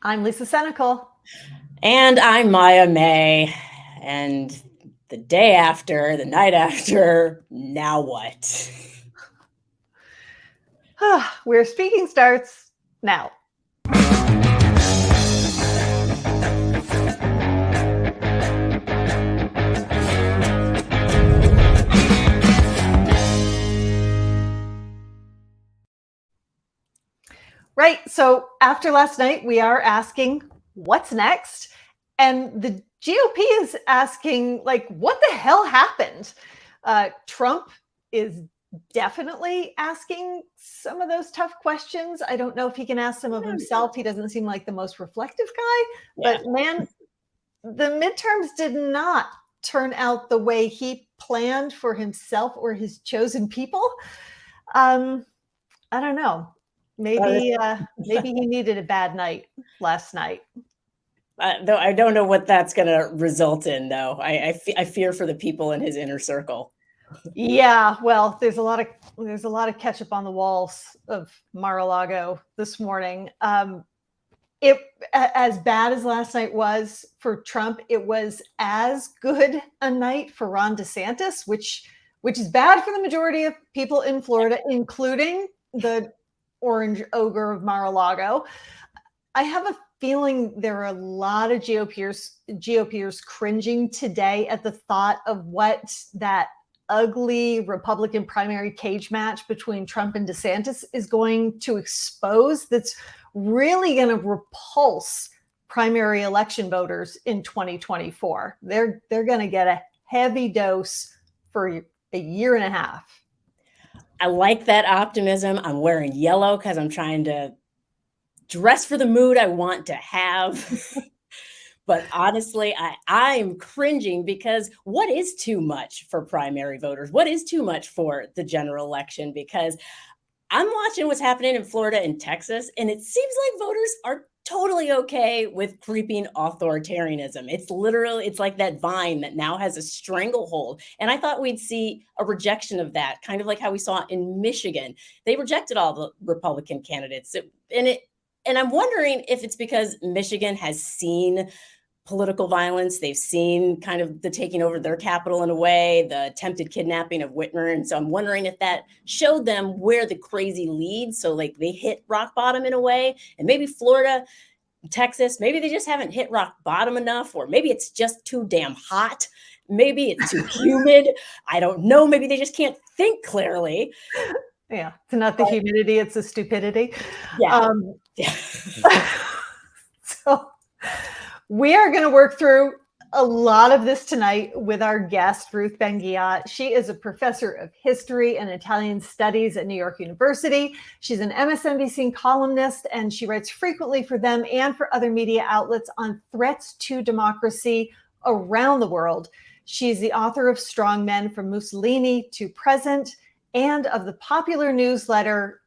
I'm Lisa Senecal. And I'm Maya May. And the day after, the night after, now what? Where speaking starts now. Right. So after last night, we are asking what's next. And the GOP is asking, like, what the hell happened? Trump is definitely asking some of those tough questions. I don't know if he can ask some of himself. He doesn't seem like the most reflective guy. But man, the midterms did not turn out the way he planned for himself or his chosen people. I don't know. Maybe he needed a bad night last night. Though I don't know what that's going to result in, though. I fear for the people in his inner circle. Yeah, well, there's a lot of ketchup on the walls of Mar-a-Lago this morning. It as bad as last night was for Trump, it was as good a night for Ron DeSantis, which is bad for the majority of people in Florida, including the orange ogre of Mar-a-Lago. I have a feeling there are a lot of GOPers cringing today at the thought of what that ugly Republican primary cage match between Trump and DeSantis is going to expose. That's really going to repulse primary election voters in 2024. They're going to get a heavy dose for a year and a half. I like that optimism. I'm wearing yellow because I'm trying to dress for the mood I want to have. But honestly, I'm cringing because what is too much for primary voters? What is too much for the general election? Because I'm watching what's happening in Florida and Texas, and it seems like voters are totally okay with creeping authoritarianism. It's like that vine that now has a stranglehold. And I thought we'd see a rejection of that, kind of like how we saw in Michigan. They rejected all the Republican candidates. And I'm wondering if it's because Michigan has seen political violence. They've seen kind of the taking over their capital in a way, the attempted kidnapping of Whitmer. And so I'm wondering if that showed them where the crazy leads. So like they hit rock bottom in a way, and maybe Florida, Texas, maybe they just haven't hit rock bottom enough, or maybe it's just too damn hot. Maybe it's too humid. I don't know. Maybe they just can't think clearly. Yeah, it's not the humidity, it's the stupidity. Yeah. So we are going to work through a lot of this tonight with our guest, Ruth Ben-Ghiat. She is a professor of history and Italian studies at New York University. She's an MSNBC columnist, and she writes frequently for them and for other media outlets on threats to democracy around the world. She's the author of Strongmen, From Mussolini to Present, and of the popular newsletter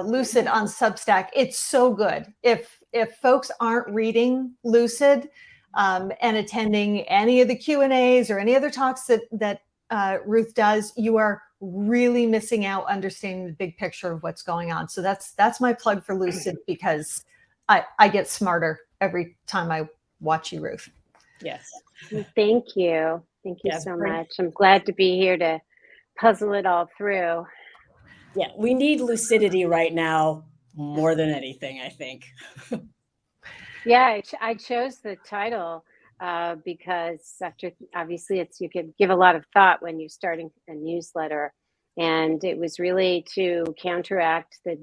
Lucid on Substack. It's so good. If folks aren't reading Lucid and attending any of the Q&As or any other talks that Ruth does, you are really missing out understanding the big picture of what's going on. So that's my plug for Lucid, because I get smarter every time I watch you, Ruth. Yes. Thank you. Thank you so much. I'm glad to be here to puzzle it all through. Yeah, we need lucidity right now more than anything, I think. Yeah, I chose the title because obviously you could give a lot of thought when you're starting a newsletter, and it was really to counteract the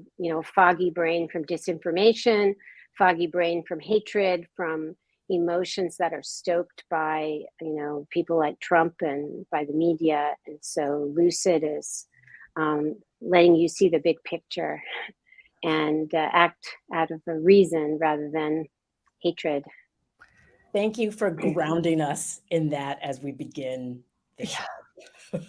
foggy brain from disinformation, foggy brain from hatred, from emotions that are stoked by people like Trump and by the media. And so Lucid is letting you see the big picture and act out of a reason rather than hatred. Thank you for grounding us in that as we begin the show.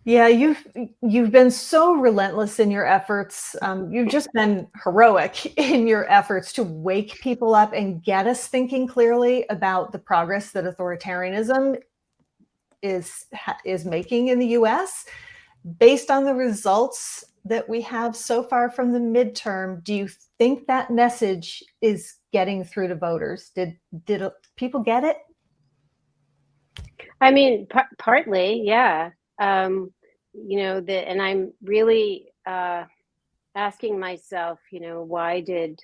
Yeah, you've been so relentless in your efforts. You've just been heroic in your efforts to wake people up and get us thinking clearly about the progress that authoritarianism is making in the U.S. Based on the results that we have so far from the midterm, do you think that message is getting through to voters? Did people get it? I mean, partly, yeah. And I'm really asking myself, why did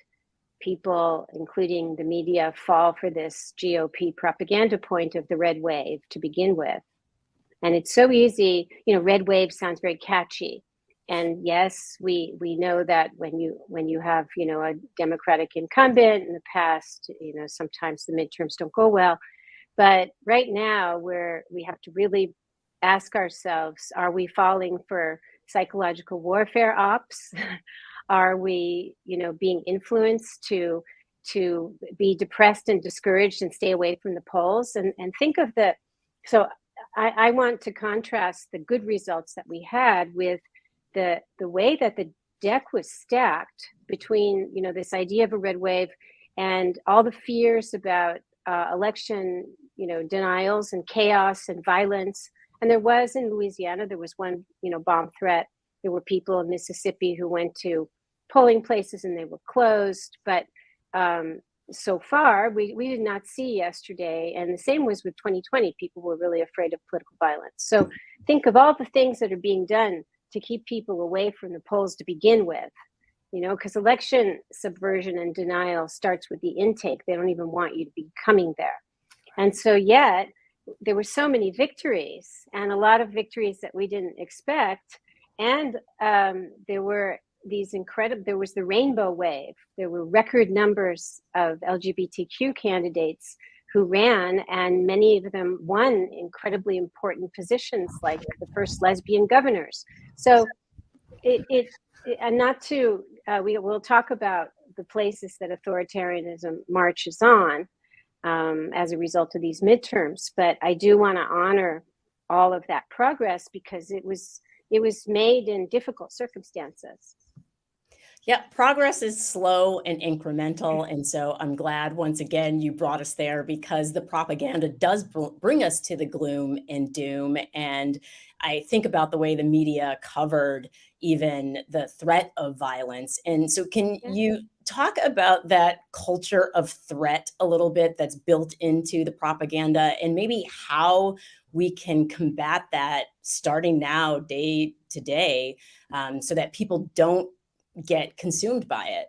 people, including the media, fall for this GOP propaganda point of the red wave to begin with? And it's so easy, red wave sounds very catchy. And yes, we know that when you have, a Democratic incumbent in the past, sometimes the midterms don't go well. But right now, we have to really ask ourselves, are we falling for psychological warfare ops? Are we, being influenced to be depressed and discouraged and stay away from the polls? And think of so I want to contrast the good results that we had with the way that the deck was stacked between, this idea of a red wave and all the fears about election, denials and chaos and violence. And there was in Louisiana, there was one, bomb threat. There were people in Mississippi who went to polling places and they were closed. But so far, we did not see yesterday. And the same was with 2020. People were really afraid of political violence. So think of all the things that are being done to keep people away from the polls to begin with. Because election subversion and denial starts with the intake. They don't even want you to be coming there. And so yet, there were so many victories and a lot of victories that we didn't expect. And there were there was the rainbow wave. There were record numbers of LGBTQ candidates who ran, and many of them won incredibly important positions, like the first lesbian governors. So and not to, we'll talk about the places that authoritarianism marches on as a result of these midterms, but I do want to honor all of that progress because it was made in difficult circumstances. Yeah, progress is slow and incremental. And so I'm glad once again you brought us there, because the propaganda does bring us to the gloom and doom. And I think about the way the media covered even the threat of violence. And so can you talk about that culture of threat a little bit that's built into the propaganda, and maybe how we can combat that starting now, day to day, so that people don't get consumed by it?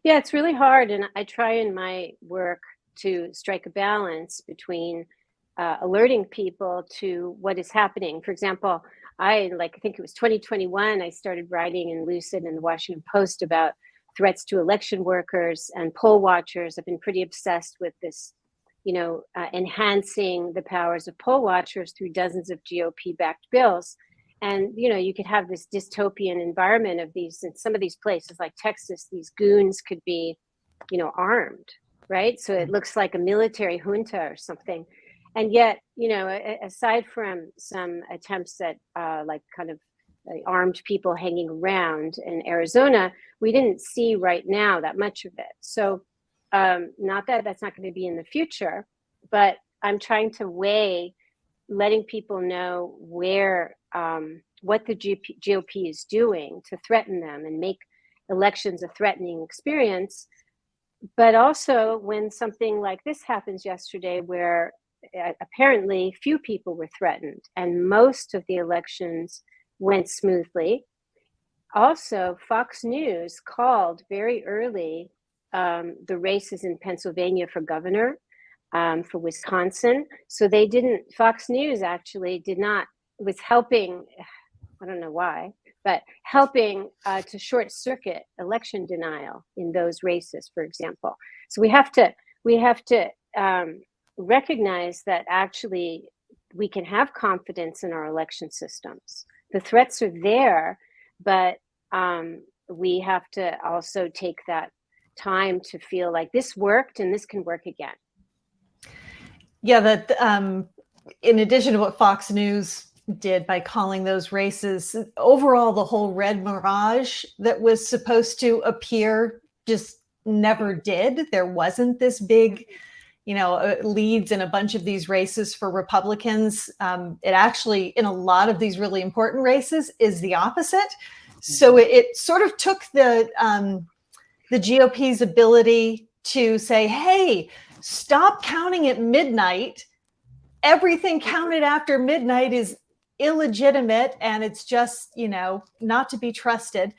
Yeah, it's really hard. And I try in my work to strike a balance between alerting people to what is happening. For example, I think it was 2021, I started writing in Lucid and the Washington Post about threats to election workers and poll watchers. I've been pretty obsessed with this, enhancing the powers of poll watchers through dozens of GOP-backed bills. And, you could have this dystopian environment of these, in some of these places like Texas, these goons could be, armed, right? So it looks like a military junta or something. And yet, aside from some attempts at armed people hanging around in Arizona, we didn't see right now that much of it. So not that that's not going to be in the future, but I'm trying to weigh letting people know what the GOP is doing to threaten them and make elections a threatening experience. But also when something like this happens yesterday, where apparently few people were threatened and most of the elections went smoothly. Also, Fox News called very early the races in Pennsylvania for governor, for Wisconsin. So Fox News actually was helping, I don't know why, but helping to short circuit election denial in those races, for example. So we have to recognize that actually we can have confidence in our election systems. The threats are there, but we have to also take that time to feel like this worked and this can work again. Yeah, that in addition to what Fox News did by calling those races, overall, the whole red mirage that was supposed to appear just never did. There wasn't this big, leads in a bunch of these races for Republicans. It actually, in a lot of these really important races, is the opposite. So it sort of took the GOP's ability to say, hey, stop counting at midnight. Everything counted after midnight is illegitimate and it's just, not to be trusted,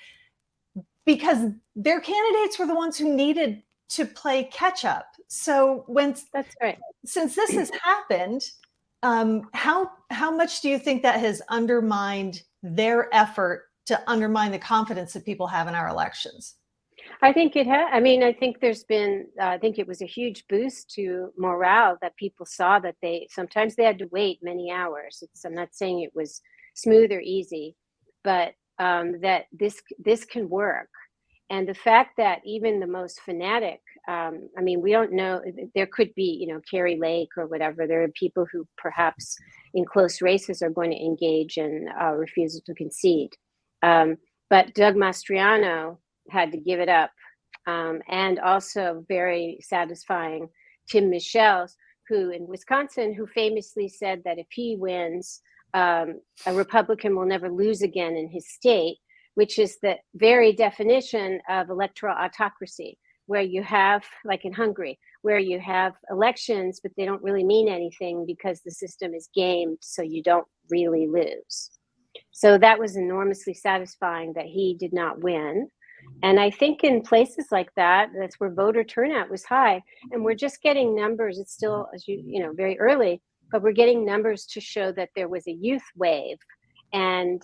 because their candidates were the ones who needed to play catch up. So that's right. Since this has happened, how much do you think that has undermined their effort to undermine the confidence that people have in our elections? I think it had. I mean, I think there's been. I think it was a huge boost to morale that people saw that sometimes they had to wait many hours. I'm not saying it was smooth or easy, but that this can work. And the fact that even the most fanatic, I mean, we don't know. There could be, Carrie Lake or whatever. There are people who perhaps in close races are going to engage in refusal to concede. But Doug Mastriano had to give it up. And also very satisfying, Tim Michels, who in Wisconsin, who famously said that if he wins, a Republican will never lose again in his state, which is the very definition of electoral autocracy, where you have, like in Hungary, where you have elections, but they don't really mean anything because the system is gamed, so you don't really lose. So that was enormously satisfying that he did not win. And I think in places like that's where voter turnout was high. And we're just getting numbers. It's still, as very early, but we're getting numbers to show that there was a youth wave and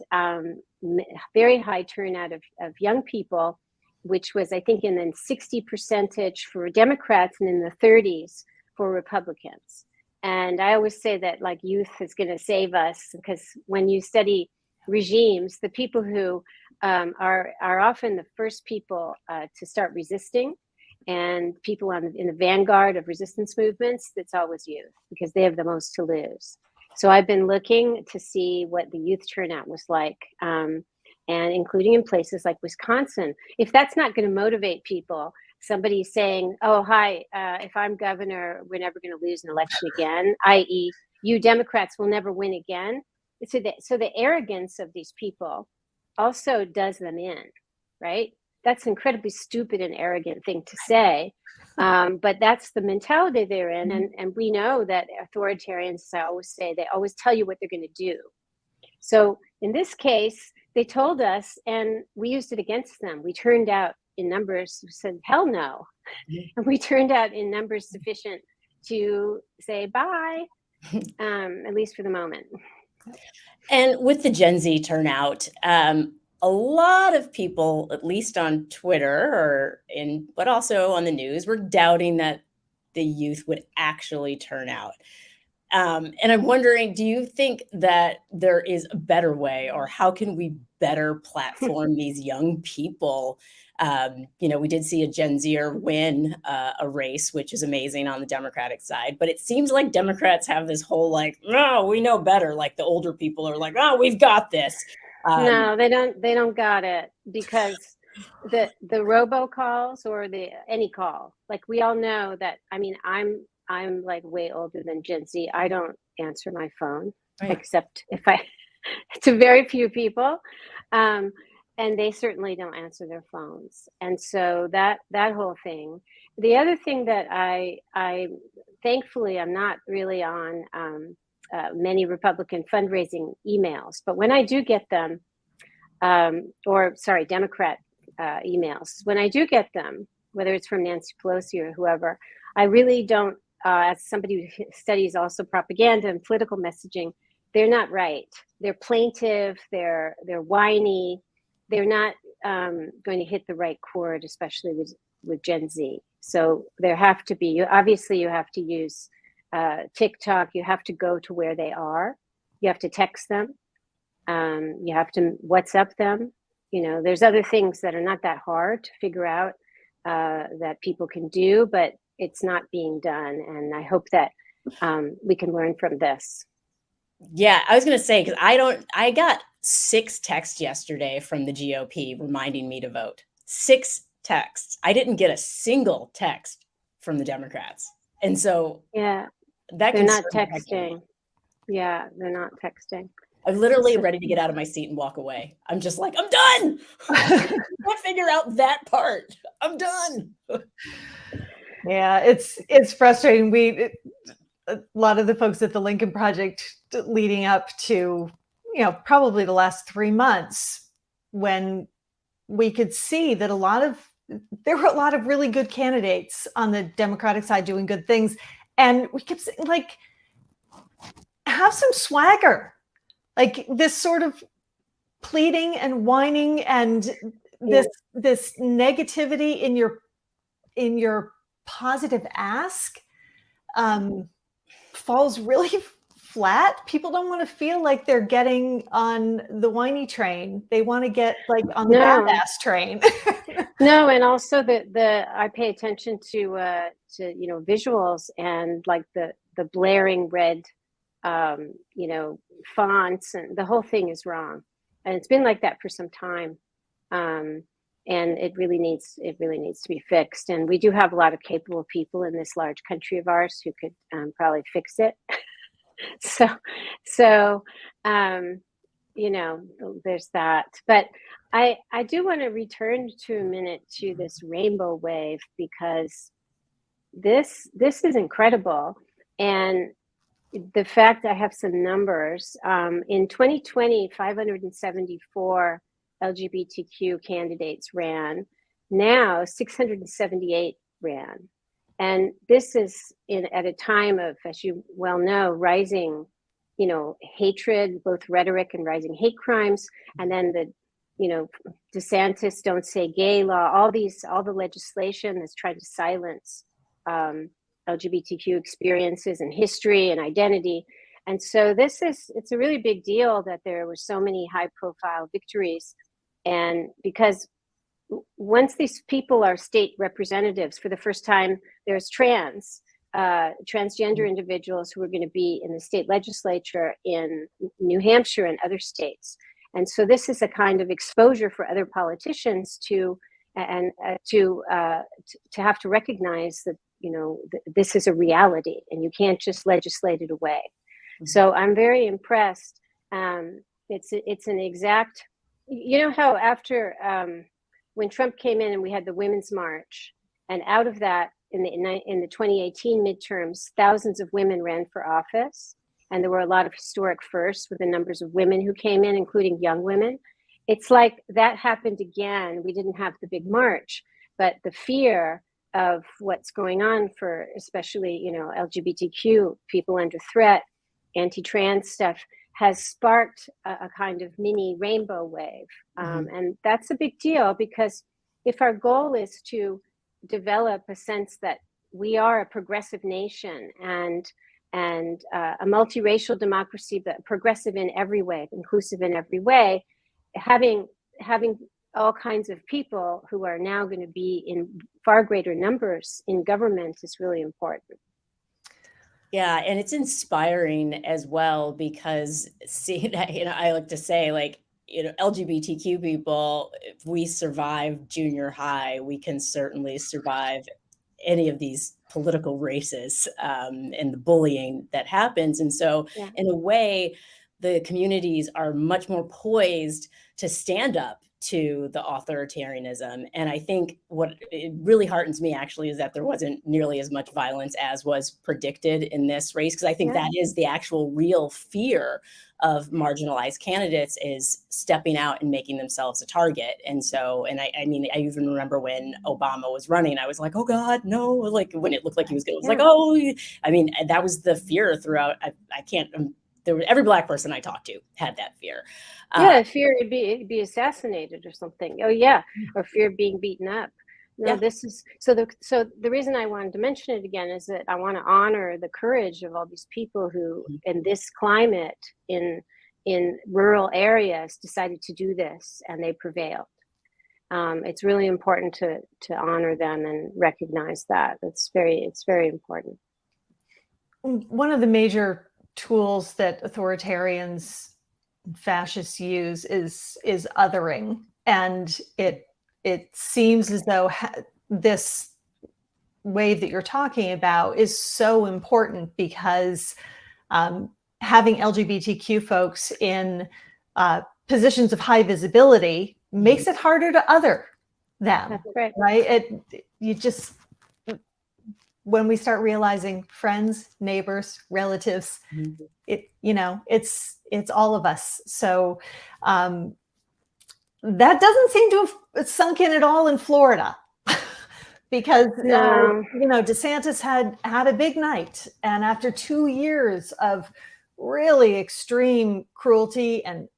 very high turnout of young people, which was, I think, in the 60% for Democrats and in the 30s for Republicans. And I always say that like youth is going to save us, because when you study regimes, the people who are often the first people to start resisting, and people in the vanguard of resistance movements, that's always youth, because they have the most to lose. So I've been looking to see what the youth turnout was like, and including in places like Wisconsin. If that's not going to motivate people, somebody saying, oh, hi, if I'm governor, we're never going to lose an election again, i.e. you Democrats will never win again. So the arrogance of these people also does them in, right? That's an incredibly stupid and arrogant thing to say, but that's the mentality they're in. And we know that authoritarians, as I always say, they always tell you what they're going to do. So in this case, they told us, and we used it against them. We turned out in numbers who said, hell no. And we turned out in numbers sufficient to say bye, at least for the moment. And with the Gen Z turnout, a lot of people, at least on Twitter but also on the news, were doubting that the youth would actually turn out. And I'm wondering, do you think that there is a better way, or how can we better platform these young people? We did see a Gen Zer win a race, which is amazing on the Democratic side, but it seems like Democrats have this whole like, no, we know better. Like the older people are like, oh, we've got this. No, they don't got it, because the robocalls or any call, like we all know that. I mean, I'm like way older than Gen Z. I don't answer my phone, right, except if to very few people. And they certainly don't answer their phones. And so that whole thing. The other thing that I thankfully, I'm not really on many Republican fundraising emails, but when I do get them, Democrat emails, when I do get them, whether it's from Nancy Pelosi or whoever, I really don't, as somebody who studies also propaganda and political messaging, they're not right. They're plaintive, they're whiny, they're not going to hit the right chord, especially with Gen Z. So there have to be, obviously you have to use TikTok, you have to go to where they are, you have to text them, you have to WhatsApp them. There's other things that are not that hard to figure out that people can do, but it's not being done. And I hope that we can learn from this. Yeah, I was going to say, because I got 6 texts yesterday from the GOP reminding me to vote. 6 texts. I didn't get a single text from the Democrats. And so yeah, they're not texting. Yeah, they're not texting. I'm literally ready to get out of my seat and walk away. I'm just like, I'm done. I can't figure out that part. I'm done. Yeah, it's frustrating. A lot of the folks at the Lincoln Project leading up to, probably the last 3 months, when we could see that there were a lot of really good candidates on the Democratic side doing good things. And we kept saying, like, have some swagger, like this sort of pleading and whining and this negativity in your positive ask falls really flat. People don't want to feel like they're getting on the whiny train. They want to get like on the badass train. No, and also I pay attention to visuals, and like the blaring red fonts, and the whole thing is wrong, and it's been like that for some time, and it really needs to be fixed. And we do have a lot of capable people in this large country of ours who could probably fix it. so there's that. But I do want to return to a minute to this rainbow wave, because this is incredible. And the fact, I have some numbers. In 2020, 574 LGBTQ candidates ran. Now 678 ran. And this is at a time of, as you well know, rising, hatred, both rhetoric and rising hate crimes. And then the, DeSantis Don't Say Gay law, all the legislation that's trying to silence LGBTQ experiences and history and identity. And so it's a really big deal that there were so many high profile victories. And because once these people are state representatives, for the first time, there's transgender individuals who are going to be in the state legislature in New Hampshire and other states. And so this is a kind of exposure for other politicians to have to recognize that, this is a reality and you can't just legislate it away. Mm-hmm. So I'm very impressed. It's an exact, how after when Trump came in and we had the Women's March, and out of that, in the 2018 midterms, thousands of women ran for office, and there were a lot of historic firsts with the numbers of women who came in, including young women. It's like that happened again. We didn't have the big march, but the fear of what's going on for especially, LGBTQ people under threat, anti-trans stuff, has sparked a kind of mini rainbow wave. And that's a big deal, because if our goal is to develop a sense that we are a progressive nation and a multiracial democracy, but progressive in every way, inclusive in every way, having all kinds of people who are now going to be in far greater numbers in government is really important. Yeah, and it's inspiring as well, because I like to say, like, LGBTQ people, if we survive junior high, we can certainly survive any of these political races and the bullying that happens. And so in a way, the communities are much more poised to stand up to the authoritarianism. And I think what it really heartens me actually is that there wasn't nearly as much violence as was predicted in this race, because I think that is the actual real fear of marginalized candidates, is stepping out and making themselves a target. And so, and I mean, I even remember when Obama was running, I was like, oh God, no, like when it looked like he was going, it was like, oh, I mean, that was the fear throughout. I can't, every Black person I talked to had that fear. Fear it'd be assassinated or something. Oh yeah, or fear of being beaten up. No, this is so the reason I wanted to mention it again is that I want to honor the courage of all these people who, in this climate, in rural areas, decided to do this, and they prevailed. It's really important to honor them and recognize that. It's very important. One of the major tools that authoritarians, fascists use is othering, and it seems as though this wave that you're talking about is so important, because having LGBTQ folks in positions of high visibility makes it harder to other them. That's right. Right? when we start realizing friends, neighbors, relatives, it's all of us. So that doesn't seem to have sunk in at all in Florida. Because DeSantis had a big night, and after 2 years of really extreme cruelty and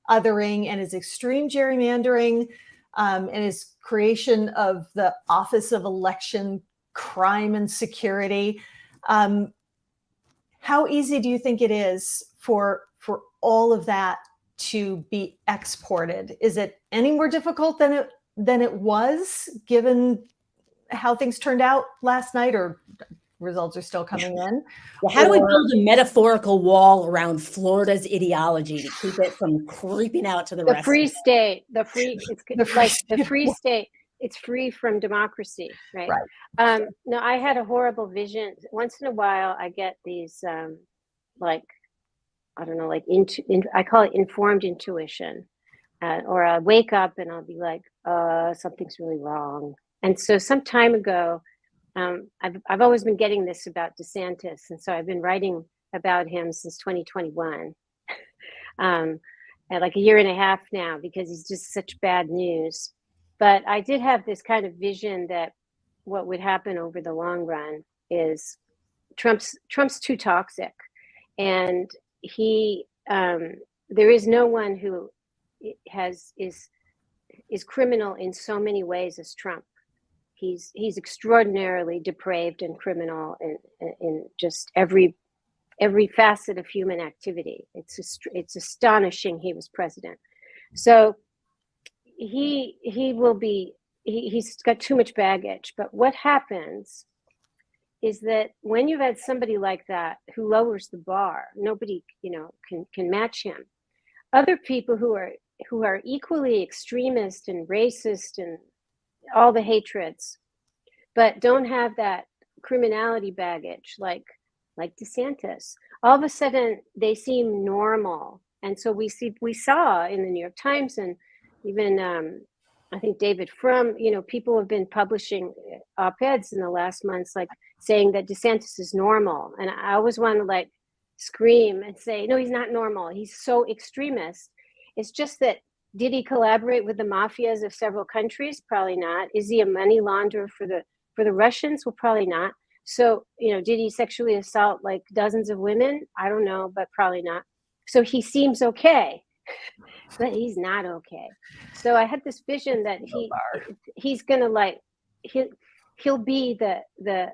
othering, and his extreme gerrymandering, and his creation of the Office of Election Crime and Security, how easy do you think it is for all of that to be exported? Is it any more difficult than it was, given how things turned out last night, or results are still coming in? Well, how do we build a metaphorical wall around Florida's ideology to keep it from creeping out to the rest? The free state, the free state. It's free from democracy, right? No, I had a horrible vision. Once in a while, I get these, I call it informed intuition, or I wake up and I'll be like, something's really wrong. And so some time ago, I've always been getting this about DeSantis, and so I've been writing about him since 2021, and like a year and a half now, because he's just such bad news. But I did have this kind of vision that what would happen over the long run is Trump's too toxic, and there is no one who is criminal in so many ways as Trump. He's extraordinarily depraved and criminal in just every facet of human activity. It's astonishing he was president. So he's got too much baggage. But what happens is that when you've had somebody like that who lowers the bar, nobody can match him. Other people who are equally extremist and racist and all the hatreds, but don't have that criminality baggage like DeSantis, all of a sudden they seem normal. And so we saw in the New York Times, and even I think David Frum, people have been publishing op-eds in the last months, like saying that DeSantis is normal. And I always want to scream and say, no, he's not normal. He's so extremist. It's just that, did he collaborate with the mafias of several countries? Probably not. Is he a money launderer for the Russians? Well, probably not. So, did he sexually assault dozens of women? I don't know, but probably not. So he seems okay, but he's not okay. So I had this vision that he's gonna he'll be the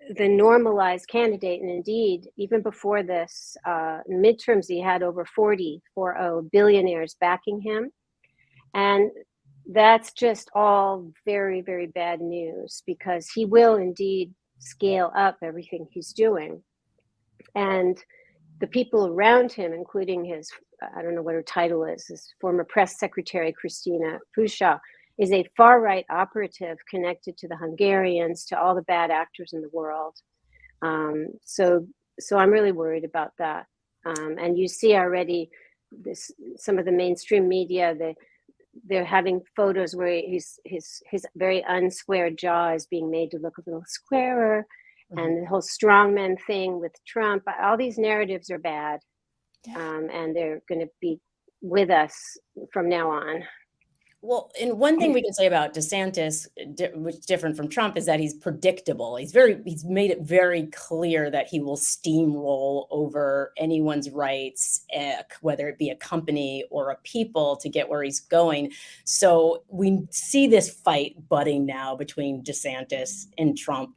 normalized candidate. And indeed, even before this midterms, he had over 40 billionaires backing him. And that's just all very, very bad news, because he will indeed scale up everything he's doing. And the people around him, including his, I don't know what her title is, his former press secretary, Christina Pusha, is a far-right operative connected to the Hungarians, to all the bad actors in the world. So I'm really worried about that. And you see already some of the mainstream media, they're having photos where his very unsquared jaw is being made to look a little squarer. Mm-hmm. And the whole strongmen thing with Trump, all these narratives are bad. And they're going to be with us from now on. Well, and one thing we can say about DeSantis, which is different from Trump, is that he's predictable. He's made it very clear that he will steamroll over anyone's rights, whether it be a company or a people, to get where he's going. So we see this fight budding now between DeSantis and Trump.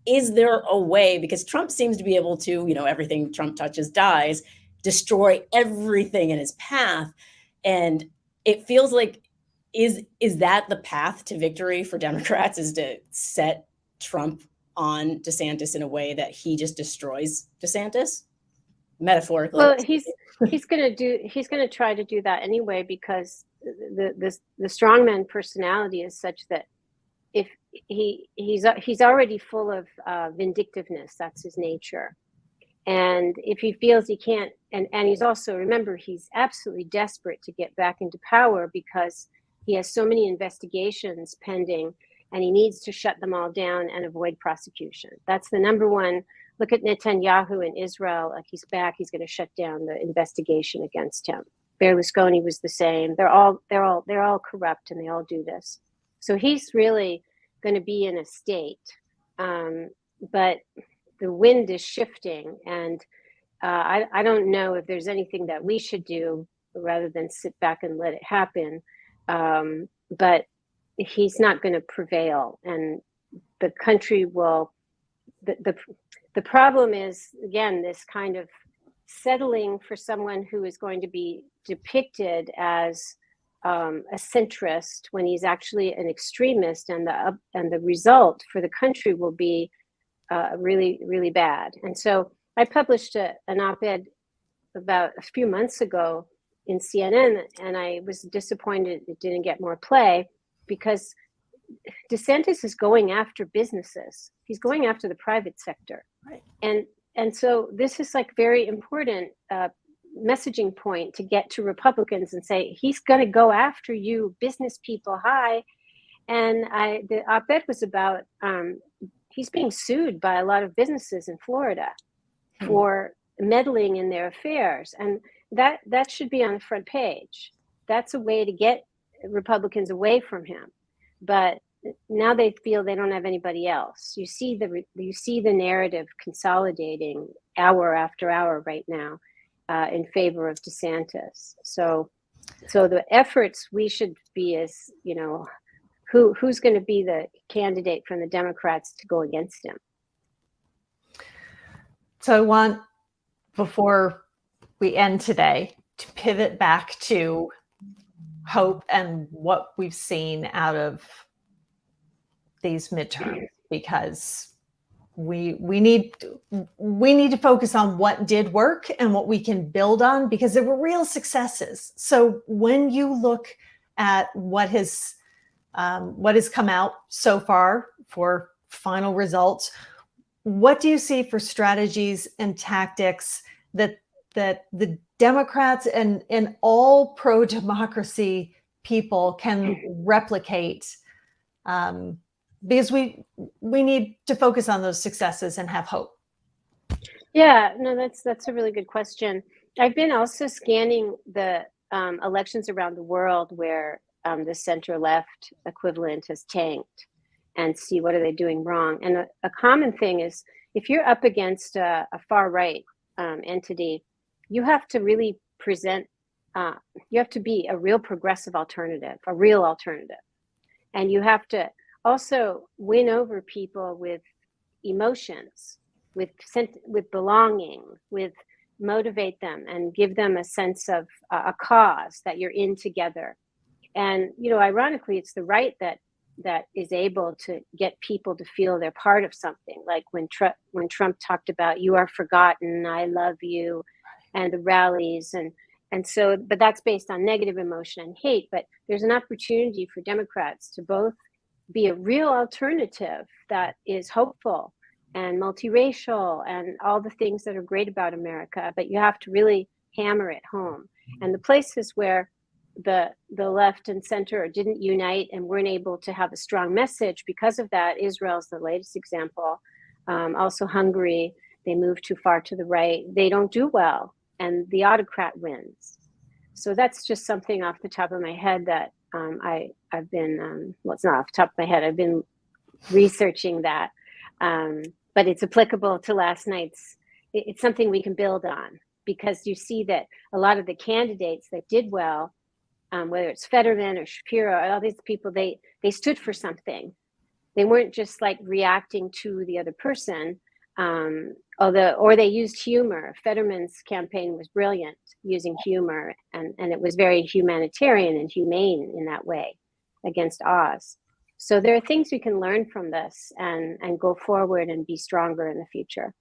Is there a way, because Trump seems to be able to, everything Trump touches dies, destroy everything in his path, and it feels like, is that the path to victory for Democrats, is to set Trump on DeSantis in a way that he just destroys DeSantis, metaphorically? Well, he's going to try to do that anyway, because the strongman personality is such that if he's already full of vindictiveness, that's his nature. And if he feels he can't, and he's also, remember, he's absolutely desperate to get back into power, because he has so many investigations pending, and he needs to shut them all down and avoid prosecution. That's the number one. Look at Netanyahu in Israel. Like, he's back. He's going to shut down the investigation against him. Berlusconi was the same. They're all corrupt, and they all do this. So he's really going to be in a state. But the wind is shifting, and I don't know if there's anything that we should do rather than sit back and let it happen. But he's not going to prevail, and the country will. The problem is, again, this kind of settling for someone who is going to be depicted as a centrist when he's actually an extremist, and the result for the country will be really, really bad. And so I published an op-ed about a few months ago in CNN, and I was disappointed it didn't get more play, because DeSantis is going after businesses. He's going after the private sector. Right. And so this is like very important messaging point to get to Republicans and say, he's going to go after you business people. Hi. And the op-ed was about, he's being sued by a lot of businesses in Florida for meddling in their affairs. And that should be on the front page. That's a way to get Republicans away from him. But now they feel they don't have anybody else. You see the narrative consolidating hour after hour right now in favor of DeSantis. So the efforts we should be is, who's going to be the candidate from the Democrats to go against him. So I want, before we end today, to pivot back to hope and what we've seen out of these midterms, because we need to focus on what did work and what we can build on, because there were real successes. So when you look at what has come out so far for final results, what do you see for strategies and tactics that the Democrats and all pro-democracy people can replicate? Because we need to focus on those successes and have hope. Yeah, no, that's a really good question. I've been also scanning the elections around the world where the center-left equivalent has tanked, and see what are they doing wrong. And a common thing is, if you're up against a far-right entity, you have to really present, you have to be a real progressive alternative, a real alternative. And you have to also win over people with emotions, with belonging, with motivate them and give them a sense of a cause that you're in together. And, ironically, it's the right that is able to get people to feel they're part of something. Like when Trump talked about, "You are forgotten, I love you," and the rallies. And so, but that's based on negative emotion and hate. But there's an opportunity for Democrats to both be a real alternative that is hopeful and multiracial and all the things that are great about America, but you have to really hammer it home. And the places where the left and center didn't unite and weren't able to have a strong message because of that, Israel's the latest example. Also Hungary, they moved too far to the right. They don't do well, and the autocrat wins. So that's just something off the top of my head that I've been, well, it's not off the top of my head, I've been researching that. But it's applicable to last night's, it's something we can build on, because you see that a lot of the candidates that did well, whether it's Fetterman or Shapiro, all these people, they stood for something. They weren't just like reacting to the other person, or they used humor. Fetterman's campaign was brilliant using humor, and it was very humanitarian and humane in that way against Oz. So there are things we can learn from this and go forward and be stronger in the future.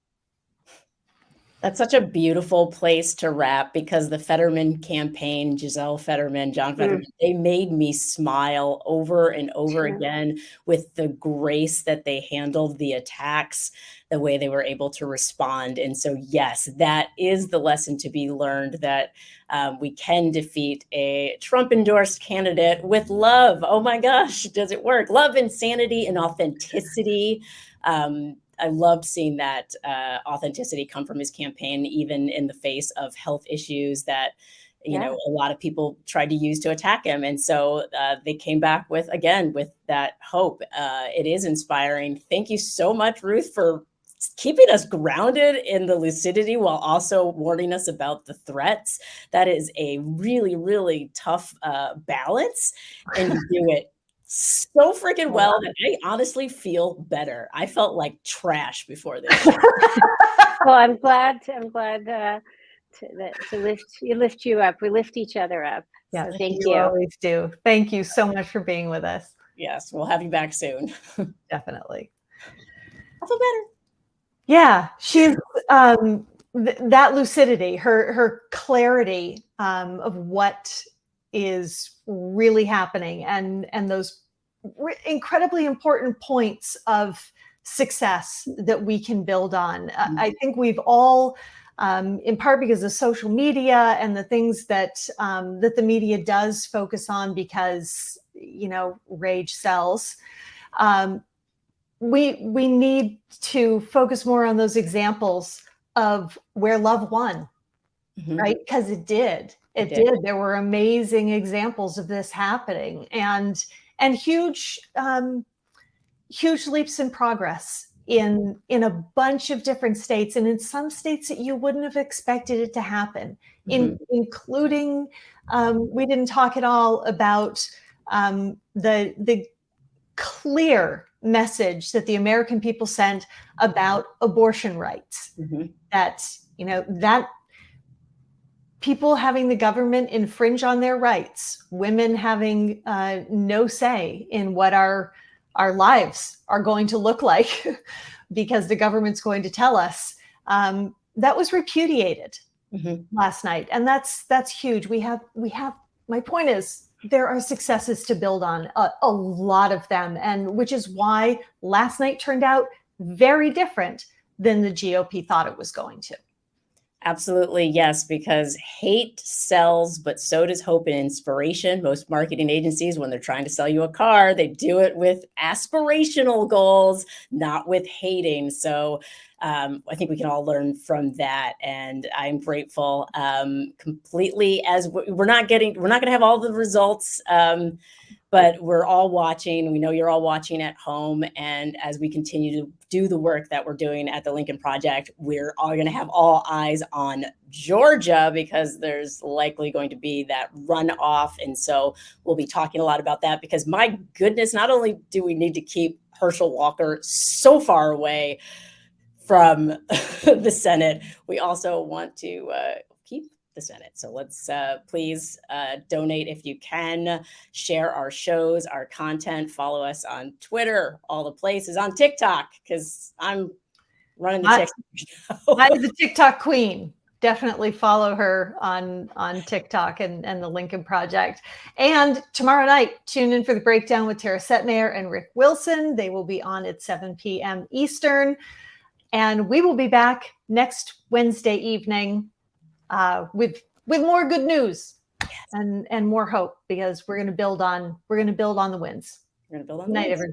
That's such a beautiful place to wrap, because the Fetterman campaign, Giselle Fetterman, John Fetterman, they made me smile over and over again with the grace that they handled the attacks, the way they were able to respond. And so, yes, that is the lesson to be learned, that we can defeat a Trump-endorsed candidate with love. Oh my gosh, does it work? Love, insanity, and authenticity. I loved seeing that authenticity come from his campaign, even in the face of health issues that, you know, a lot of people tried to use to attack him. And so they came back with that hope. It is inspiring. Thank you so much, Ruth, for keeping us grounded in the lucidity while also warning us about the threats. That is a really, really tough balance, and you do it so freaking well that I honestly feel better. I felt like trash before this. Well, I'm glad to lift you up. We lift each other up. Yeah, so thank you. Always do. Thank you so much for being with us. Yes, we'll have you back soon. Definitely. I feel better. Yeah, she's that lucidity, her clarity of what is really happening, and those incredibly important points of success that we can build on. I think we've all, in part because of social media and the things that that the media does focus on, because, you know, rage sells. We need to focus more on those examples of where love won, right? Because it did. It did. There were amazing examples of this happening, and huge leaps in progress in a bunch of different states, and in some states that you wouldn't have expected it to happen, including we didn't talk at all about the clear message that the American people sent about abortion rights. That, you know, that people having the government infringe on their rights, women having no say in what our lives are going to look like because the government's going to tell us, that was repudiated last night. And that's huge. We have, my point is, there are successes to build on, a lot of them, and which is why last night turned out very different than the GOP thought it was going to. Absolutely, yes, because hate sells, but so does hope and inspiration. Most marketing agencies, when they're trying to sell you a car, they do it with aspirational goals, not with hating. So I think we can all learn from that, and I'm grateful completely. As we're not going to have all the results, but we're all watching. We know you're all watching at home. And as we continue to do the work that we're doing at the Lincoln Project, we're all going to have all eyes on Georgia, because there's likely going to be that runoff. And so we'll be talking a lot about that, because my goodness, not only do we need to keep Herschel Walker so far away from the Senate, we also want to keep the Senate. So let's please donate if you can, share our shows, our content, follow us on Twitter, all the places, on TikTok, because I'm running the TikTok. I was the TikTok queen. Definitely follow her on TikTok and the Lincoln Project. And tomorrow night, tune in for the breakdown with Tara Setmayer and Rick Wilson. They will be on at 7 p.m. Eastern. And we will be back next Wednesday evening with more good news and more hope, because we're going to build on the wins. We're going to build on Good night, everybody.